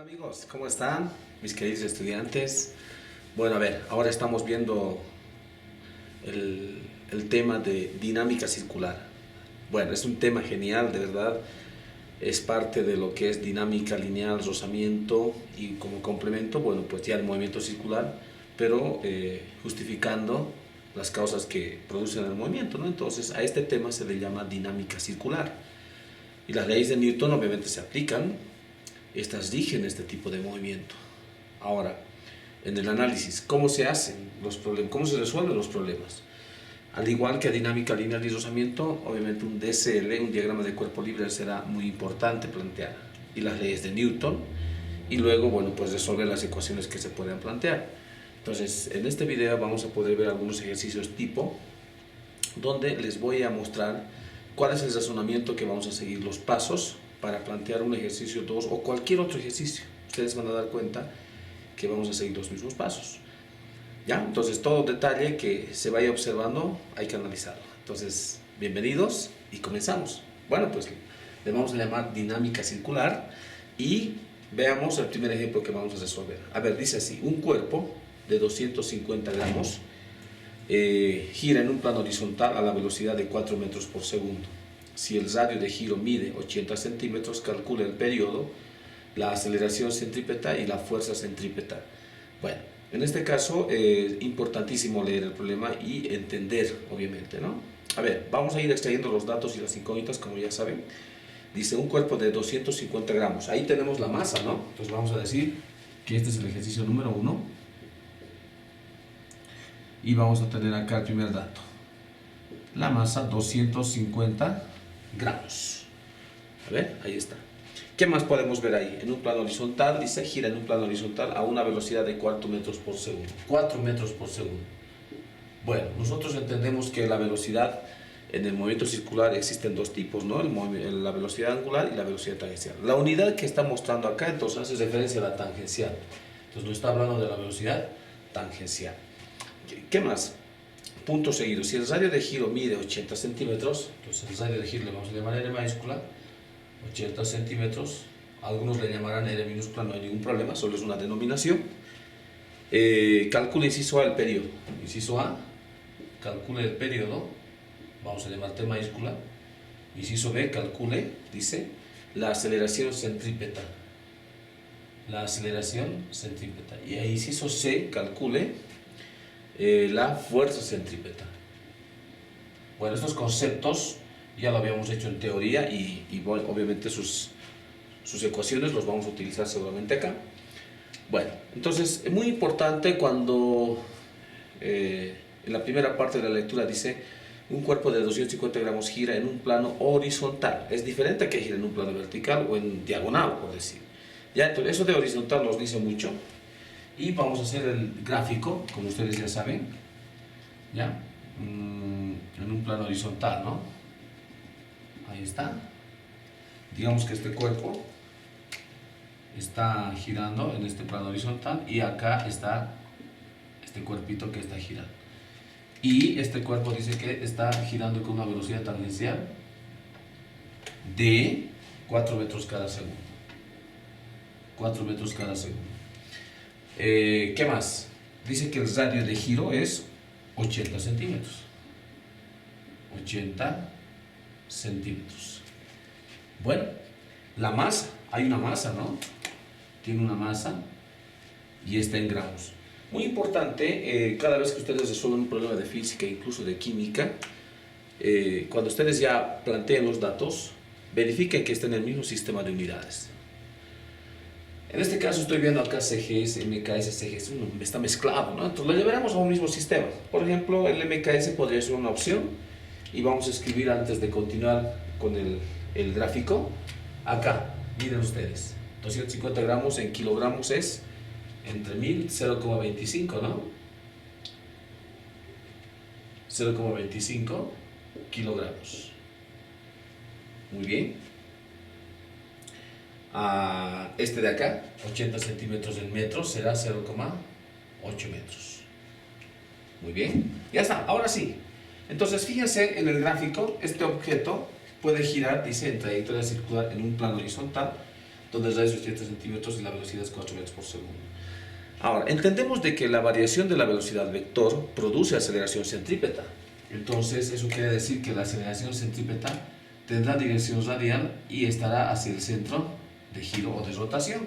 Amigos, ¿cómo están? Mis queridos estudiantes. Bueno, a ver, ahora estamos viendo el tema de dinámica circular. Bueno, es un tema genial, de verdad. Es parte de lo que es dinámica lineal, rozamiento y como complemento, bueno, pues ya el movimiento circular, pero justificando las causas que producen el movimiento, ¿no? Entonces, a este tema se le llama dinámica circular. Y las leyes de Newton obviamente se aplican. Estas rigen este tipo de movimiento. Ahora, en el análisis, ¿cómo se hacen los problemas? ¿Cómo se resuelven los problemas? Al igual que a dinámica lineal y rozamiento, obviamente un DCL, un diagrama de cuerpo libre, será muy importante plantear. Y las leyes de Newton. Y luego, bueno, pues resolver las ecuaciones que se puedan plantear. Entonces, en este video vamos a poder ver algunos ejercicios tipo, donde les voy a mostrar cuál es el razonamiento que vamos a seguir, los pasos para plantear un ejercicio 2 o cualquier otro ejercicio. Ustedes van a dar cuenta que vamos a seguir los mismos pasos. ¿Ya? Entonces, todo detalle que se vaya observando hay que analizarlo. Entonces, bienvenidos y comenzamos. Bueno, pues le vamos a llamar dinámica circular y veamos el primer ejemplo que vamos a resolver. A ver, dice así: un cuerpo de 250 gramos gira en un plano horizontal a la velocidad de 4 metros por segundo. Si el radio de giro mide 80 centímetros, calcula el periodo, la aceleración centrípeta y la fuerza centrípeta. Bueno, en este caso es importantísimo leer el problema y entender, obviamente, ¿no? A ver, vamos a ir extrayendo los datos y las incógnitas, como ya saben. Dice un cuerpo de 250 gramos. Ahí tenemos la masa, ¿no? Entonces vamos a decir que este es el ejercicio número 1. Y vamos a tener acá el primer dato. La masa, 250 gramos. A ver, ahí está. ¿Qué más podemos ver ahí? En un plano horizontal, dice, gira en un plano horizontal a una velocidad de 4 metros por segundo. 4 metros por segundo. Bueno, nosotros entendemos que la velocidad en el movimiento circular existen dos tipos, ¿no? La velocidad angular y la velocidad tangencial. La unidad que está mostrando acá, entonces, hace referencia a la tangencial. Entonces, nos está hablando de la velocidad tangencial. ¿Qué más? Punto seguido. Si el radio de giro mide 80 centímetros, entonces el radio de giro le vamos a llamar R mayúscula, 80 centímetros, algunos le llamarán R minúscula, no hay ningún problema, solo es una denominación. Calcula inciso A el periodo. Inciso A, calcule el periodo, vamos a llamar T mayúscula. Inciso B, calcule, dice, la aceleración centrípeta. La aceleración centrípeta. Y ahí inciso C, calcule la fuerza centrípeta. Bueno, estos conceptos ya lo habíamos hecho en teoría y bueno, obviamente sus ecuaciones los vamos a utilizar seguramente acá. Bueno, entonces es muy importante cuando en la primera parte de la lectura dice un cuerpo de 250 gramos gira en un plano horizontal. Es diferente a que gira en un plano vertical o en diagonal, por decir. Ya, entonces eso de horizontal nos dice mucho. Y vamos a hacer el gráfico, como ustedes ya saben, ¿ya? En un plano horizontal, ¿no? Ahí está. Digamos que este cuerpo está girando en este plano horizontal y acá está este cuerpito que está girando. Y este cuerpo dice que está girando con una velocidad tangencial de 4 metros cada segundo. 4 metros cada segundo. ¿Qué más? Dice que el radio de giro es 80 centímetros. 80 centímetros. Bueno, la masa, hay una masa, ¿no? Tiene una masa y está en gramos. Muy importante, cada vez que ustedes resuelven un problema de física, incluso de química, cuando ustedes ya planteen los datos, verifiquen que estén en el mismo sistema de unidades. En este caso estoy viendo acá CGS, MKS, CGS, está mezclado, ¿no? Entonces lo llevaremos a un mismo sistema. Por ejemplo, el MKS podría ser una opción y vamos a escribir antes de continuar con el gráfico. Acá, miren ustedes, 250 gramos en kilogramos es entre 1000, 0,25, ¿no? 0,25 kilogramos. Muy bien. Este de acá, 80 centímetros en metros, será 0,8 metros. Muy bien, ya está, ahora sí. Entonces fíjense en el gráfico, este objeto puede girar, dice, en trayectoria circular en un plano horizontal. donde el radio es 7 centímetros y la velocidad es 4 metros por segundo. Ahora, entendemos de que la variación de la velocidad vector produce aceleración centrípeta. Entonces, eso quiere decir que la aceleración centrípeta tendrá dirección radial y estará hacia el centro de giro o de rotación.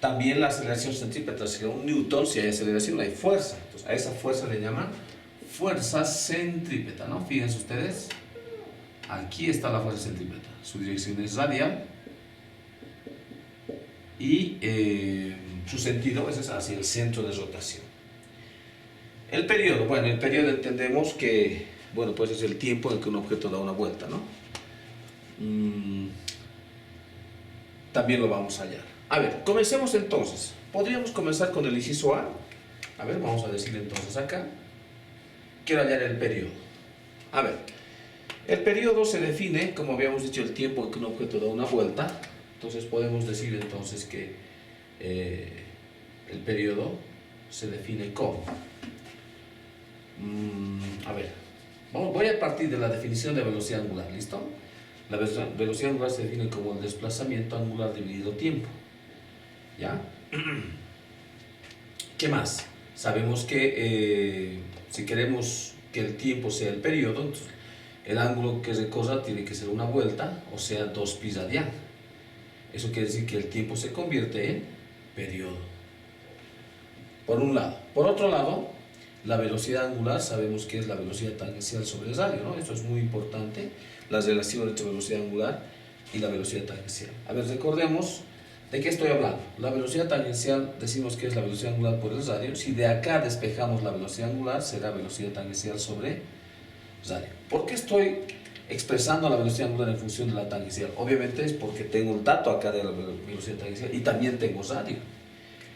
También la aceleración centrípeta será un newton. Si hay aceleración, hay fuerza. Entonces, a esa fuerza le llaman fuerza centrípeta, ¿no? Fíjense ustedes, aquí está la fuerza centrípeta. Su dirección es radial y su sentido es hacia el centro de rotación. El periodo, bueno, el periodo entendemos que, bueno, pues es el tiempo en que un objeto da una vuelta, ¿no? También lo vamos a hallar. A ver, comencemos entonces. Podríamos comenzar con el inciso A. A ver, vamos a decir entonces acá. Quiero hallar el periodo. A ver, el periodo se define, como habíamos dicho, el tiempo en que un objeto da una vuelta. Entonces podemos decir entonces que el periodo se define como... a ver, voy a partir de la definición de velocidad angular, ¿listo? La velocidad angular se define como el desplazamiento angular dividido tiempo. ¿Ya? ¿Qué más? Sabemos que si queremos que el tiempo sea el periodo, entonces el ángulo que recorra tiene que ser una vuelta, o sea, 2pi radian. Eso quiere decir que el tiempo se convierte en periodo. Por un lado. Por otro lado, la velocidad angular sabemos que es la velocidad tangencial sobre el radio, ¿no? Esto es muy importante, la relación entre velocidad angular y la velocidad tangencial. A ver, recordemos de qué estoy hablando. La velocidad tangencial decimos que es la velocidad angular por el radio. Si de acá despejamos la velocidad angular, será velocidad tangencial sobre radio. ¿Por qué estoy expresando la velocidad angular en función de la tangencial? Obviamente es porque tengo el dato acá de la velocidad tangencial y también tengo radio.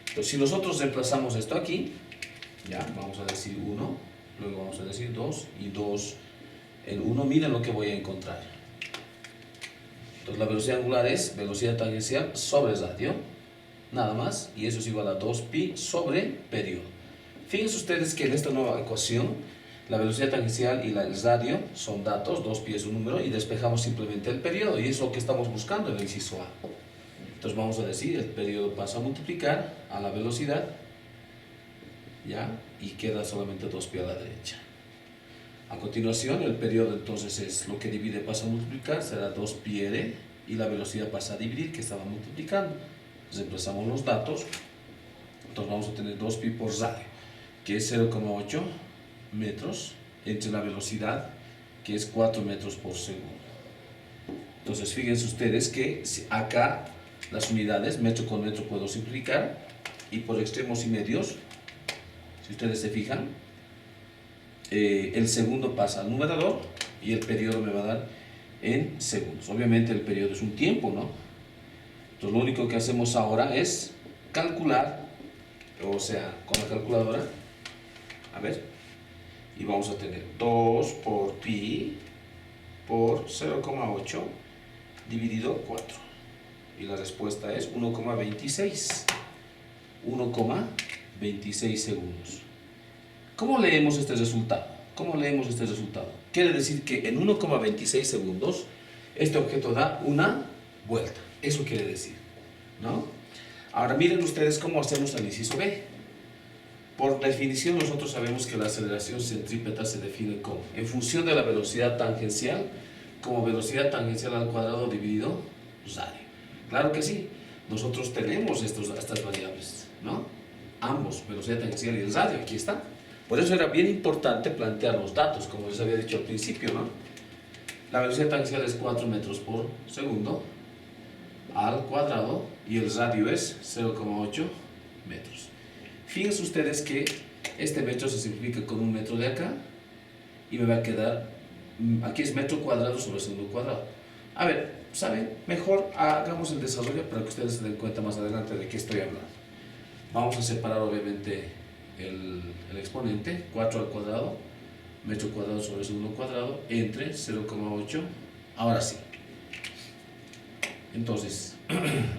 Entonces, si nosotros reemplazamos esto aquí, ya, vamos a decir 1, luego vamos a decir 2, y 2 en 1, miren lo que voy a encontrar. Entonces, la velocidad angular es velocidad tangencial sobre radio, nada más, y eso es igual a 2pi sobre periodo. Fíjense ustedes que en esta nueva ecuación, la velocidad tangencial y el radio son datos, 2pi es un número, y despejamos simplemente el periodo, y es lo que estamos buscando en el inciso A. Entonces vamos a decir, el periodo pasa a multiplicar a la velocidad, ¿ya? Y queda solamente 2pi a la derecha. A continuación, el periodo entonces es lo que divide, pasa a multiplicar, será 2πr, y la velocidad pasa a dividir, que estaba multiplicando. Reemplazamos los datos, entonces vamos a tener 2pi por radio, que es 0,8 metros, entre la velocidad, que es 4 metros por segundo. Entonces fíjense ustedes que acá las unidades, metro con metro, puedo simplificar, y por extremos y medios, si ustedes se fijan, el segundo pasa al numerador y el periodo me va a dar en segundos. Obviamente el periodo es un tiempo, ¿no? Entonces lo único que hacemos ahora es calcular, o sea, con la calculadora, a ver, y vamos a tener 2 por pi por 0,8 dividido 4, y la respuesta es 1,26 segundos. ¿Cómo leemos este resultado? ¿Cómo leemos este resultado? Quiere decir que en 1,26 segundos este objeto da una vuelta. Eso quiere decir, ¿no? Ahora miren ustedes cómo hacemos el inciso B. Por definición nosotros sabemos que la aceleración centrípeta se define como, en función de la velocidad tangencial, como velocidad tangencial al cuadrado dividido radio. Claro que sí, nosotros tenemos estas variables, ¿no? Ambos, velocidad tangencial y el radio, aquí está. Por eso era bien importante plantear los datos, como les había dicho al principio, ¿no? La velocidad tangencial es 4 metros por segundo al cuadrado y el radio es 0,8 metros. Fíjense ustedes que este metro se simplifica con un metro de acá y me va a quedar, aquí es metro cuadrado sobre segundo cuadrado. A ver, ¿saben? Mejor hagamos el desarrollo para que ustedes se den cuenta más adelante de qué estoy hablando. Vamos a separar obviamente el exponente, 4 al cuadrado, metro cuadrado sobre segundo cuadrado, entre 0,8. Ahora sí. Entonces,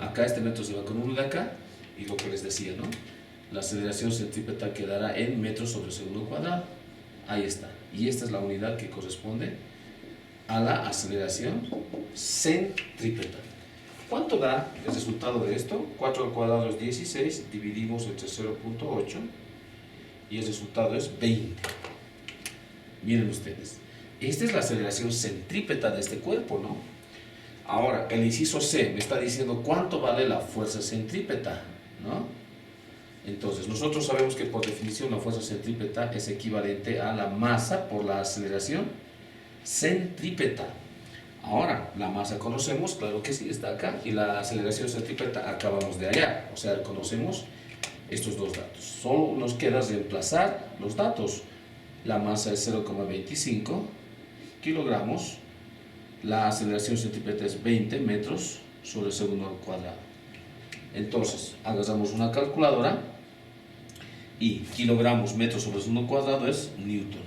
acá este metro se va con 1 de acá, y lo que les decía, ¿no? La aceleración centrípeta quedará en metros sobre segundo cuadrado. Ahí está. Y esta es la unidad que corresponde a la aceleración centrípeta. ¿Cuánto da el resultado de esto? 4 al cuadrado es 16, dividimos entre 0.8 y el resultado es 20. Miren ustedes, esta es la aceleración centrípeta de este cuerpo, ¿no? Ahora, el inciso C me está diciendo cuánto vale la fuerza centrípeta, ¿no? Entonces, nosotros sabemos que por definición la fuerza centrípeta es equivalente a la masa por la aceleración centrípeta. Ahora, la masa conocemos, claro que sí, está acá, y la aceleración centrípeta acabamos de hallar, o sea, conocemos estos dos datos. Solo nos queda reemplazar los datos. La masa es 0,25 kilogramos, la aceleración centrípeta es 20 metros sobre segundo al cuadrado. Entonces, agarramos una calculadora y kilogramos metros sobre segundo cuadrado es newton,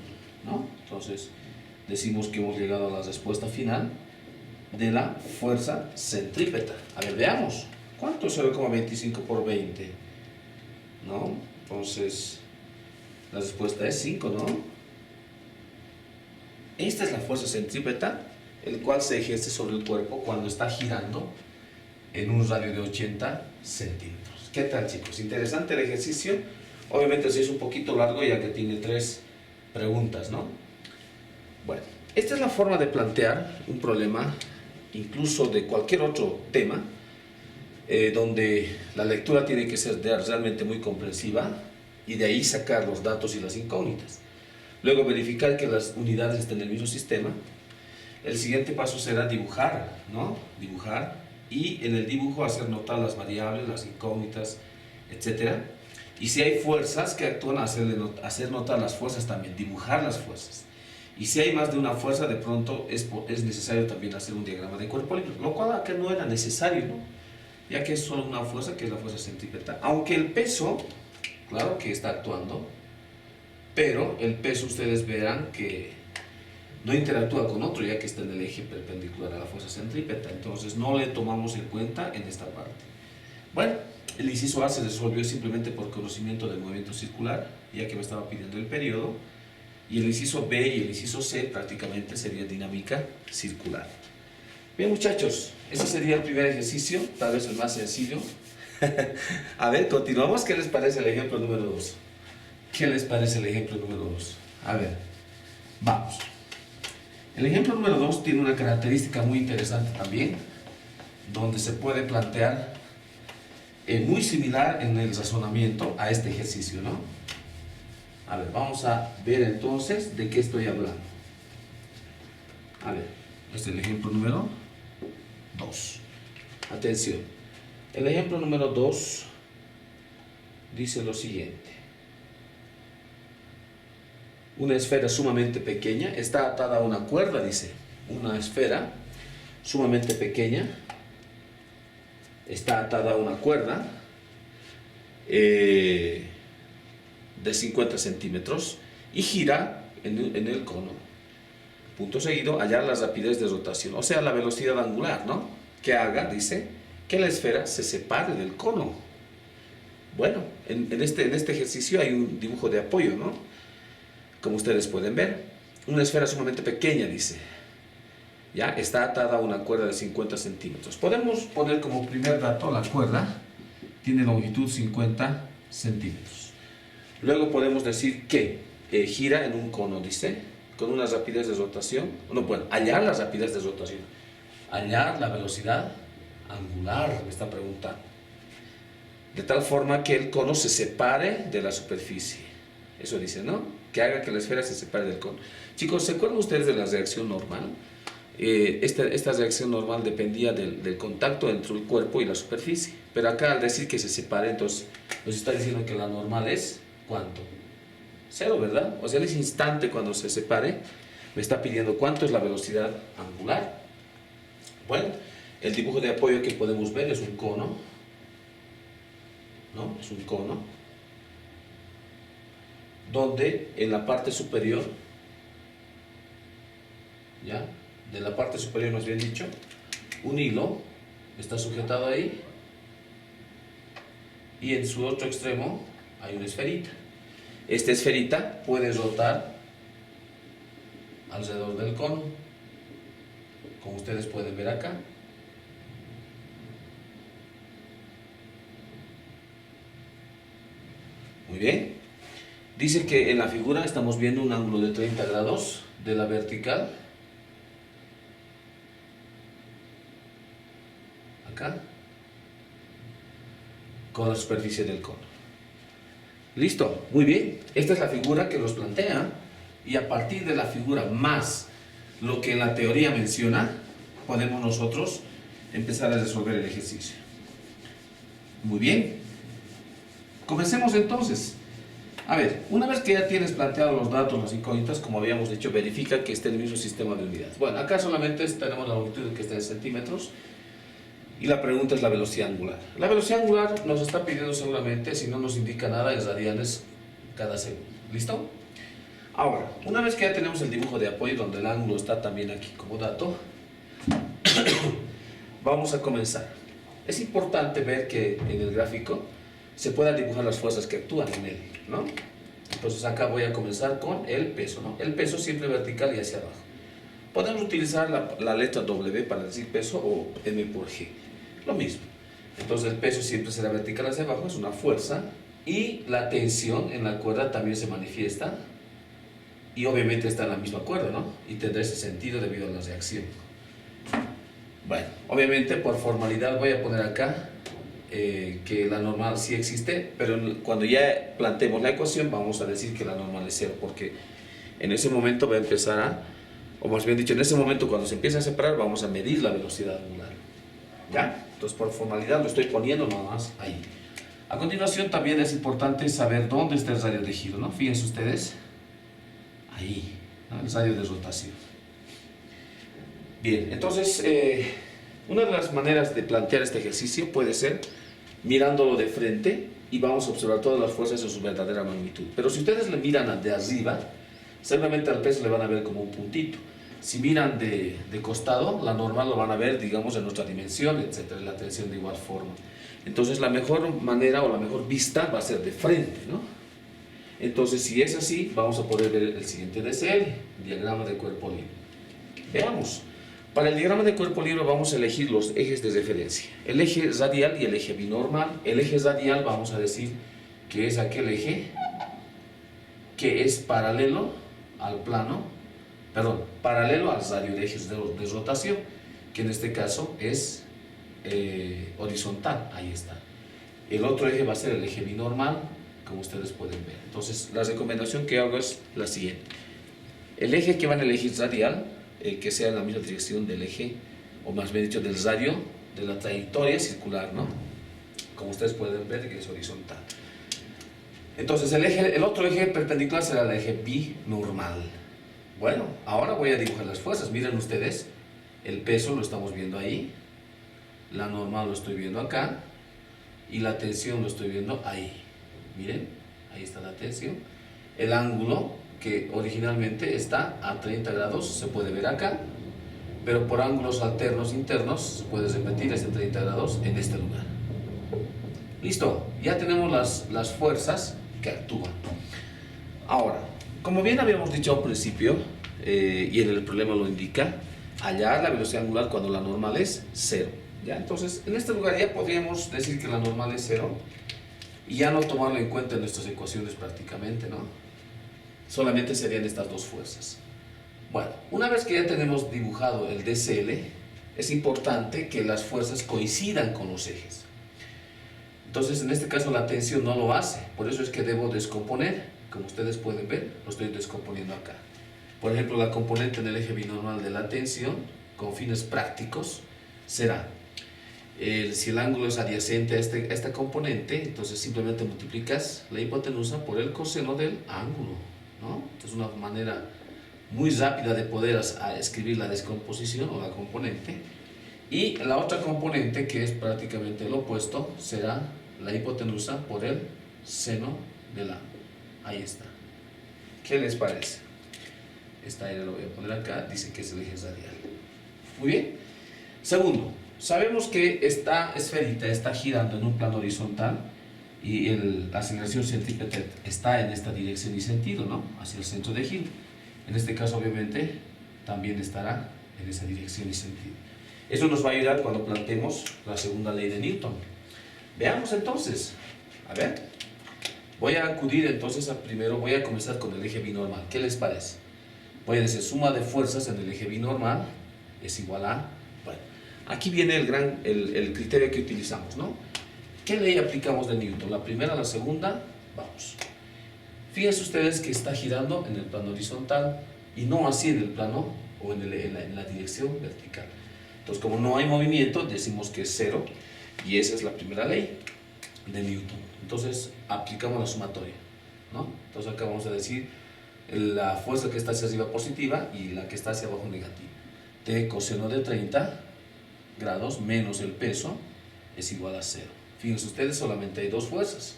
¿no? Entonces, decimos que hemos llegado a la respuesta final de la fuerza centrípeta. A ver, veamos. ¿Cuánto es 0,25 por 20? ¿No? Entonces, la respuesta es 5, ¿no? Esta es la fuerza centrípeta, el cual se ejerce sobre el cuerpo cuando está girando en un radio de 80 centímetros. ¿Qué tal, chicos? Interesante el ejercicio. Obviamente sí es un poquito largo ya que tiene 3 preguntas, ¿no? Bueno, esta es la forma de plantear un problema, incluso de cualquier otro tema, donde la lectura tiene que ser realmente muy comprensiva y de ahí sacar los datos y las incógnitas. Luego verificar que las unidades estén en el mismo sistema. El siguiente paso será dibujar, ¿no? Dibujar, y en el dibujo hacer notar las variables, las incógnitas, etc. Y si hay fuerzas que actúan, hacer notar las fuerzas también, dibujar las fuerzas. Y si hay más de una fuerza, de pronto es necesario también hacer un diagrama de cuerpo libre, lo cual acá no era necesario, ¿no? Ya que es solo una fuerza, que es la fuerza centrípeta. Aunque el peso, claro que está actuando, pero el peso ustedes verán que no interactúa con otro, ya que está en el eje perpendicular a la fuerza centrípeta. Entonces no le tomamos en cuenta en esta parte. Bueno, el inciso A se resolvió simplemente por conocimiento del movimiento circular, ya que me estaba pidiendo el periodo. Y el inciso B y el inciso C prácticamente sería dinámica circular. Bien, muchachos, ese sería el primer ejercicio, tal vez el más sencillo. A ver, continuamos. ¿Qué les parece el ejemplo número 2? ¿Qué les parece el ejemplo número 2? A ver, vamos. El ejemplo número 2 tiene una característica muy interesante también, donde se puede plantear muy similar en el razonamiento a este ejercicio, ¿no? A ver, vamos a ver entonces de qué estoy hablando. A ver, este es el ejemplo número 2. Atención, el ejemplo número 2 dice lo siguiente. Una esfera sumamente pequeña está atada a una cuerda, dice. Una esfera sumamente pequeña está atada a una cuerda de 50 centímetros y gira en el cono. Punto seguido, hallar la rapidez de rotación, o sea, la velocidad angular, ¿no? Que haga, dice, que la esfera se separe del cono. Bueno, en este ejercicio hay un dibujo de apoyo, ¿no? Como ustedes pueden ver, una esfera sumamente pequeña, dice. Ya está atada a una cuerda de 50 centímetros. Podemos poner como primer dato la cuerda tiene longitud 50 centímetros. Luego podemos decir que gira en un cono, dice, con una rapidez de rotación. No, bueno, hallar la rapidez de rotación. Hallar la velocidad angular, me está preguntando. De tal forma que el cono se separe de la superficie. Eso dice, ¿no? Que haga que la esfera se separe del cono. Chicos, ¿se acuerdan ustedes de la reacción normal? Esta reacción normal dependía del contacto entre el cuerpo y la superficie. Pero acá al decir que se separe, entonces nos está diciendo que la normal es, ¿cuánto? 0, ¿verdad? O sea, en ese instante cuando se separe, me está pidiendo cuánto es la velocidad angular. Bueno, el dibujo de apoyo que podemos ver es un cono, ¿no? Es un cono, donde en la parte superior, ¿ya? De la parte superior, más bien dicho, un hilo está sujetado ahí y en su otro extremo hay una esferita. Esta esferita puede rotar alrededor del cono, como ustedes pueden ver acá. Muy bien. Dice que en la figura estamos viendo un ángulo de 30 grados de la vertical. Acá. Con la superficie del cono. Listo, muy bien. Esta es la figura que nos plantea. Y a partir de la figura más lo que en la teoría menciona, podemos nosotros empezar a resolver el ejercicio. Muy bien. Comencemos entonces. A ver, una vez que ya tienes planteados los datos, las incógnitas, como habíamos dicho, verifica que esté en el mismo sistema de unidades. Bueno, acá solamente tenemos la longitud que está en centímetros y la pregunta es la velocidad angular. La velocidad angular nos está pidiendo seguramente, si no nos indica nada, en radianes cada segundo. ¿Listo? Ahora, una vez que ya tenemos el dibujo de apoyo donde el ángulo está también aquí como dato, vamos a comenzar. Es importante ver que en el gráfico se puedan dibujar las fuerzas que actúan en él, ¿no? Entonces acá voy a comenzar con el peso, ¿no? El peso siempre vertical y hacia abajo. Podemos utilizar la letra W para decir peso o M por G, lo mismo. Entonces el peso siempre será vertical hacia abajo, es una fuerza, y la tensión en la cuerda también se manifiesta, y obviamente está en la misma cuerda, ¿no? Y tendrá ese sentido debido a la reacción. Bueno, obviamente por formalidad voy a poner acá que la normal sí existe, pero cuando ya planteemos la ecuación vamos a decir que la normal es 0, porque en ese momento va a empezar a, o más bien dicho, en ese momento cuando se empieza a separar vamos a medir la velocidad angular. ¿Ya? Entonces por formalidad lo estoy poniendo nada más ahí. A continuación también es importante saber dónde está el radio de giro, ¿no? Fíjense ustedes, ahí, ¿no? El radio de rotación. Bien, entonces una de las maneras de plantear este ejercicio puede ser mirándolo de frente y vamos a observar todas las fuerzas en su verdadera magnitud. Pero si ustedes le miran de arriba, seguramente al peso le van a ver como un puntito. Si miran de costado, la normal lo van a ver, digamos, en nuestra dimensión, etcétera, la tensión de igual forma. Entonces la mejor manera o la mejor vista va a ser de frente, ¿no? Entonces si es así, vamos a poder ver el siguiente DCL, diagrama de cuerpo libre. Veamos. Para el diagrama de cuerpo libre vamos a elegir los ejes de referencia, el eje radial y el eje binormal. El eje radial vamos a decir que es aquel eje que es paralelo al plano, perdón, paralelo al radio de ejes de rotación, que en este caso es horizontal, ahí está. El otro eje va a ser el eje binormal, como ustedes pueden ver. Entonces la recomendación que hago es la siguiente: el eje que van a elegir radial, que sea en la misma dirección del eje, o más bien dicho del radio de la trayectoria circular, ¿no? Como ustedes pueden ver que es horizontal. Entonces el otro eje perpendicular será el eje binormal. Bueno, ahora voy a dibujar las fuerzas. Miren ustedes, el peso lo estamos viendo ahí, la normal lo estoy viendo acá, y la tensión lo estoy viendo ahí. Miren, ahí está la tensión. El ángulo, que originalmente está a 30 grados, se puede ver acá, pero por ángulos alternos internos se puede repetir ese 30 grados en este lugar. Listo, ya tenemos las fuerzas que actúan. Ahora, como bien habíamos dicho al principio, y en el problema lo indica, hallar la velocidad angular cuando la normal es 0. ¿Ya? Entonces, en este lugar ya podríamos decir que la normal es 0 y ya no tomarlo en cuenta en nuestras ecuaciones prácticamente, ¿no? Solamente serían estas dos fuerzas. Bueno, una vez que ya tenemos dibujado el DCL, es importante que las fuerzas coincidan con los ejes. Entonces, en este caso la tensión no lo hace, por eso es que debo descomponer. Como ustedes pueden ver, lo estoy descomponiendo acá. Por ejemplo, la componente en el eje binormal de la tensión, con fines prácticos, será, si el ángulo es adyacente a esta componente, entonces simplemente multiplicas la hipotenusa por el coseno del ángulo, ¿no? Es una manera muy rápida de poder escribir la descomposición o la componente. Y la otra componente, que es prácticamente lo opuesto, será la hipotenusa por el seno del ángulo. Ahí está. ¿Qué les parece? Esta área lo voy a poner acá, dice que es el eje radial. Muy bien. Segundo, sabemos que esta esferita está girando en un plano horizontal y la aceleración centrípeta está en esta dirección y sentido, ¿no? Hacia el centro de giro. En este caso, obviamente, también estará en esa dirección y sentido. Eso nos va a ayudar cuando planteemos la segunda ley de Newton. Veamos entonces. A ver. Voy a acudir entonces primero, voy a comenzar con el eje binormal. ¿Qué les parece? Voy a decir suma de fuerzas en el eje binormal es igual a... Bueno, aquí viene el criterio que utilizamos, ¿no? ¿Qué ley aplicamos de Newton? La primera, la segunda, vamos. Fíjense ustedes que está girando en el plano horizontal y no así en el plano o en la dirección vertical. Entonces, como no hay movimiento, decimos que es cero y esa es la primera ley de Newton. Entonces, aplicamos la sumatoria, ¿no? Entonces, acá vamos a decir la fuerza que está hacia arriba positiva y la que está hacia abajo negativa. T coseno de 30 grados menos el peso es igual a cero. Fíjense ustedes, solamente hay dos fuerzas.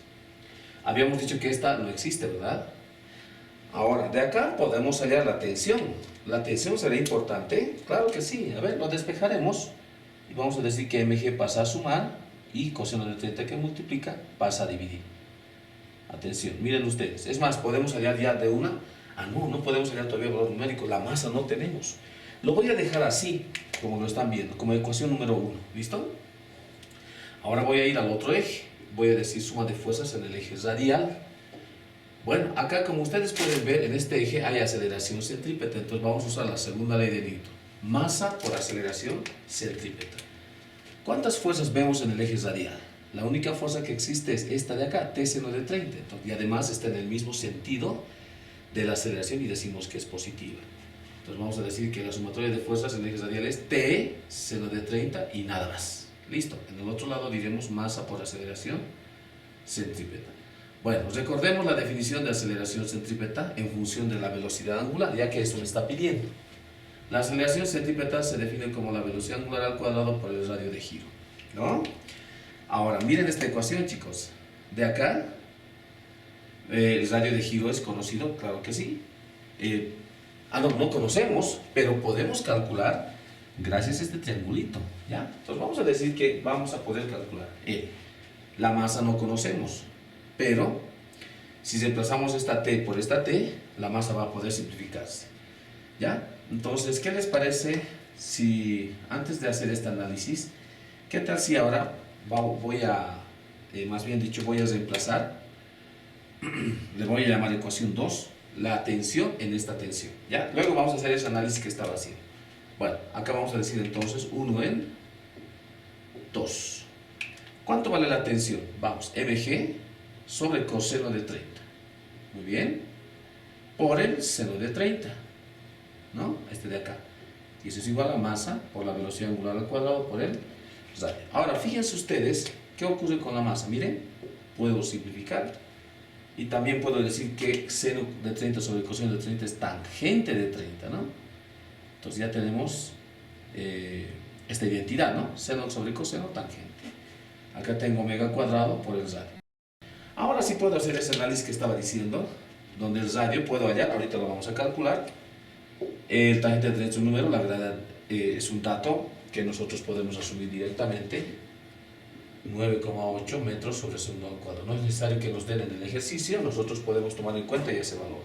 Habíamos dicho que esta no existe, ¿verdad? Ahora, de acá podemos hallar la tensión. ¿La tensión será importante? Claro que sí. A ver, lo despejaremos y vamos a decir que mg pasa a sumar y coseno de 30 que multiplica pasa a dividir. Atención, miren ustedes. Es más, podemos hallar ya de una. Ah, no, no podemos hallar todavía el valor numérico. La masa no tenemos. Lo voy a dejar así, como lo están viendo, como ecuación número 1. ¿Listo? Ahora voy a ir al otro eje. Voy a decir suma de fuerzas en el eje radial. Bueno, acá como ustedes pueden ver, en este eje hay aceleración centrípeta. Entonces vamos a usar la segunda ley de Newton. Masa por aceleración centrípeta. ¿Cuántas fuerzas vemos en el eje radial? La única fuerza que existe es esta de acá, T seno de 30. Entonces, y además está en el mismo sentido de la aceleración y decimos que es positiva. Entonces vamos a decir que la sumatoria de fuerzas en el eje radial es T seno de 30 y nada más. Listo. En el otro lado diremos masa por aceleración centrípeta. Bueno, recordemos la definición de aceleración centrípeta en función de la velocidad angular, ya que eso me está pidiendo. La aceleración centrípeta se define como la velocidad angular al cuadrado por el radio de giro, ¿no? Ahora, miren esta ecuación, chicos. De acá, el radio de giro es conocido, claro que sí. No conocemos, pero podemos calcular gracias a este triangulito, ¿ya? Entonces vamos a decir que vamos a poder calcular. La masa no conocemos, pero si reemplazamos esta T por esta T, la masa va a poder simplificarse, ¿ya? Entonces, ¿qué les parece si antes de hacer este análisis, qué tal si ahora más bien dicho, voy a reemplazar, le voy a llamar ecuación 2, la tensión en esta tensión, ¿ya? Luego vamos a hacer ese análisis que estaba haciendo. Bueno, acá vamos a decir entonces 1 en 2. ¿Cuánto vale la tensión? Vamos, mg sobre coseno de 30. Muy bien. Por el seno de 30. ¿No? Este de acá. Y eso es igual a masa por la velocidad angular al cuadrado por el radio. Ahora, fíjense ustedes qué ocurre con la masa. Miren, puedo simplificar. Y también puedo decir que seno de 30 sobre coseno de 30 es tangente de 30, ¿no? Entonces ya tenemos esta identidad, ¿no? Seno sobre coseno, tangente. Acá tengo omega cuadrado por el radio. Ahora sí puedo hacer ese análisis que estaba diciendo, donde el radio puedo hallar, ahorita lo vamos a calcular. El tangente de 30 es un número, la verdad es un dato que nosotros podemos asumir directamente. 9,8 metros sobre segundo al cuadrado. No es necesario que nos den en el ejercicio, nosotros podemos tomar en cuenta ese valor.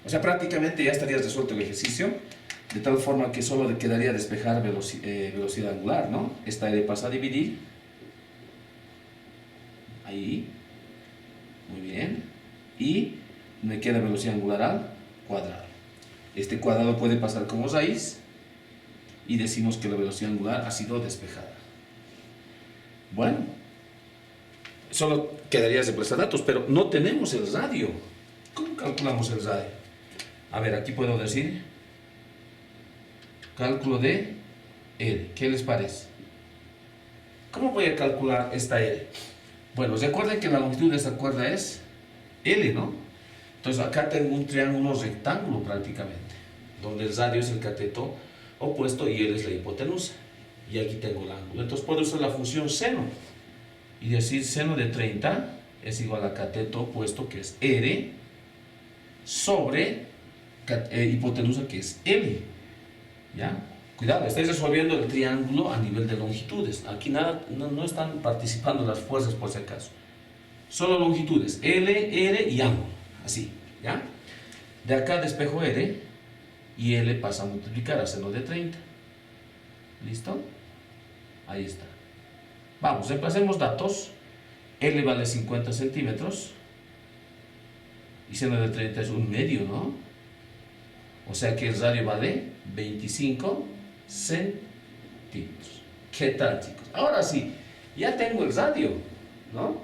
O sea, prácticamente ya estaría resuelto el ejercicio, de tal forma que solo quedaría despejar velocidad angular, ¿no? Esta le pasa a dividir. Ahí. Muy bien. Y me queda velocidad angular al cuadrado. Este cuadrado puede pasar como raíz y decimos que la velocidad angular ha sido despejada. Bueno, solo quedaría reemplazar datos, pero no tenemos el radio. ¿Cómo calculamos el radio? A ver, aquí puedo decir cálculo de R. ¿Qué les parece? ¿Cómo voy a calcular esta R? Bueno, recuerden que la longitud de esta cuerda es L, ¿no? Entonces acá tengo un triángulo rectángulo prácticamente, donde el radio es el cateto opuesto y L es la hipotenusa. Y aquí tengo el ángulo. Entonces puedo usar la función seno y decir seno de 30 es igual a cateto opuesto, que es R, sobre hipotenusa, que es L. ¿Ya? Cuidado, estáis resolviendo el triángulo a nivel de longitudes. Aquí no están participando las fuerzas por si acaso. Solo longitudes, L, R y ángulo. Así, ¿ya? De acá despejo R y L pasa a multiplicar a seno de 30. ¿Listo? Ahí está. Vamos, reemplacemos datos. L vale 50 centímetros. Y seno de 30 es 1/2, ¿no? O sea que el radio vale 25 centímetros. ¿Qué tal, chicos? Ahora sí, ya tengo el radio, ¿no?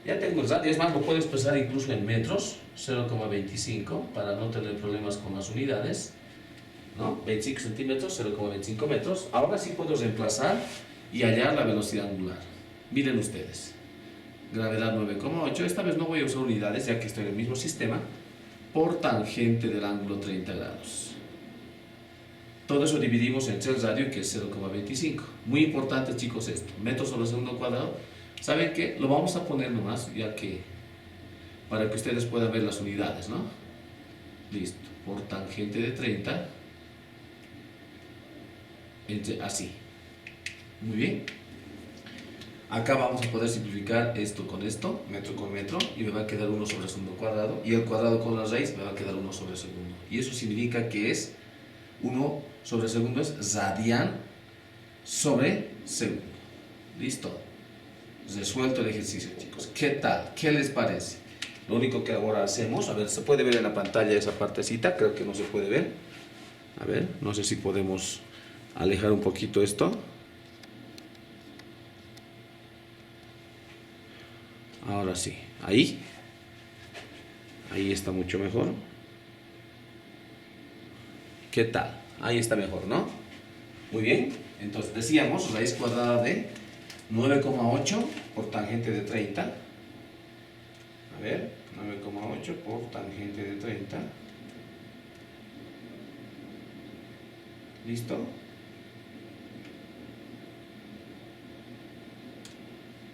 Ya tengo el radio. Es más, lo puedo expresar incluso en metros, 0,25, para no tener problemas con las unidades, ¿no? 25 centímetros, 0,25 metros. Ahora sí puedo reemplazar y hallar la velocidad angular. Miren ustedes. Gravedad 9,8. Esta vez no voy a usar unidades, ya que estoy en el mismo sistema, por tangente del ángulo 30 grados. Todo eso dividimos entre el radio, que es 0,25. Muy importante, chicos, esto. Metros sobre segundo cuadrado. ¿Saben qué? Lo vamos a poner nomás, ya que para que ustedes puedan ver las unidades, ¿no? Listo. Por tangente de 30. Así. Muy bien. Acá vamos a poder simplificar esto con esto, metro con metro, y me va a quedar 1 sobre segundo cuadrado, y el cuadrado con la raíz me va a quedar 1 sobre segundo. Y eso significa que es 1 sobre segundo es radian sobre segundo. ¿Listo? Resuelto el ejercicio, chicos. ¿Qué tal? ¿Qué les parece? Lo único que ahora hacemos, a ver, ¿se puede ver en la pantalla esa partecita? Creo que no se puede ver. A ver, no sé si podemos alejar un poquito esto. Ahora sí, ahí está mucho mejor. ¿Qué tal? Ahí está mejor, ¿no? Muy bien, entonces decíamos raíz cuadrada de 9,8 por tangente de 30. A ver, 9,8 por tangente de 30. ¿Listo?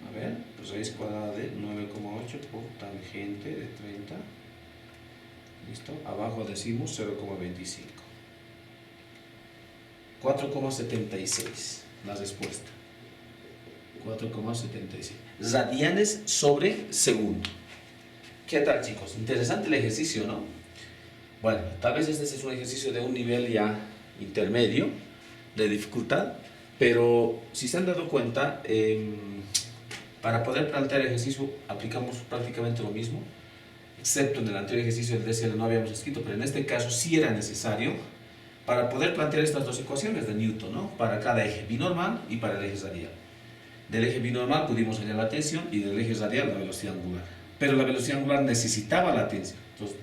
A ver, pues raíz cuadrada de 9,8 por tangente de 30. ¿Listo? Abajo decimos 0,25. 4,76 la respuesta. 4,76 radianes sobre segundo. ¿Qué tal, chicos? Interesante el ejercicio, ¿no? Bueno, tal vez este es un ejercicio de un nivel ya intermedio de dificultad, pero si se han dado cuenta, para poder plantear el ejercicio aplicamos prácticamente lo mismo, excepto en el anterior ejercicio del DCL no habíamos escrito, pero en este caso sí era necesario para poder plantear estas dos ecuaciones de Newton, ¿no? Para cada eje binormal y para el eje radial. Del eje binormal pudimos hallar la tensión y del eje radial la velocidad angular. Pero la velocidad angular necesitaba la tensión. Entonces,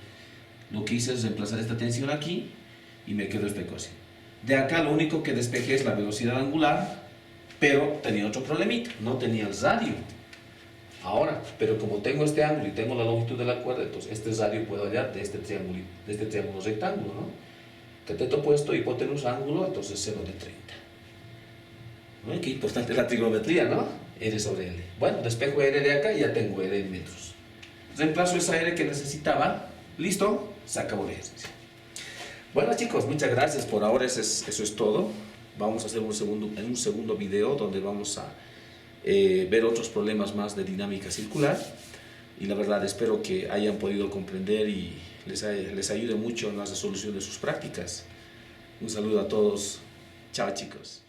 lo que hice es reemplazar esta tensión aquí y me quedó esta ecuación. De acá lo único que despejé es la velocidad angular, pero tenía otro problemita, no tenía el radio. Ahora, pero como tengo este ángulo y tengo la longitud de la cuerda, entonces este radio puedo hallar de este triángulo rectángulo, ¿no? Cateto opuesto, hipotenusa, ángulo, entonces seno de 30. ¿No? Qué importante la trigonometría, ¿no? R sobre L. Bueno, despejo R de acá y ya tengo R en metros. Reemplazo esa R que necesitaba. ¿Listo? Se acabó el ejercicio. Bueno, chicos, muchas gracias. Por ahora eso es todo. Vamos a hacer un segundo video donde vamos a ver otros problemas más de dinámica circular. Y la verdad, espero que hayan podido comprender y les ayude mucho en la resolución de sus prácticas. Un saludo a todos. Chao, chicos.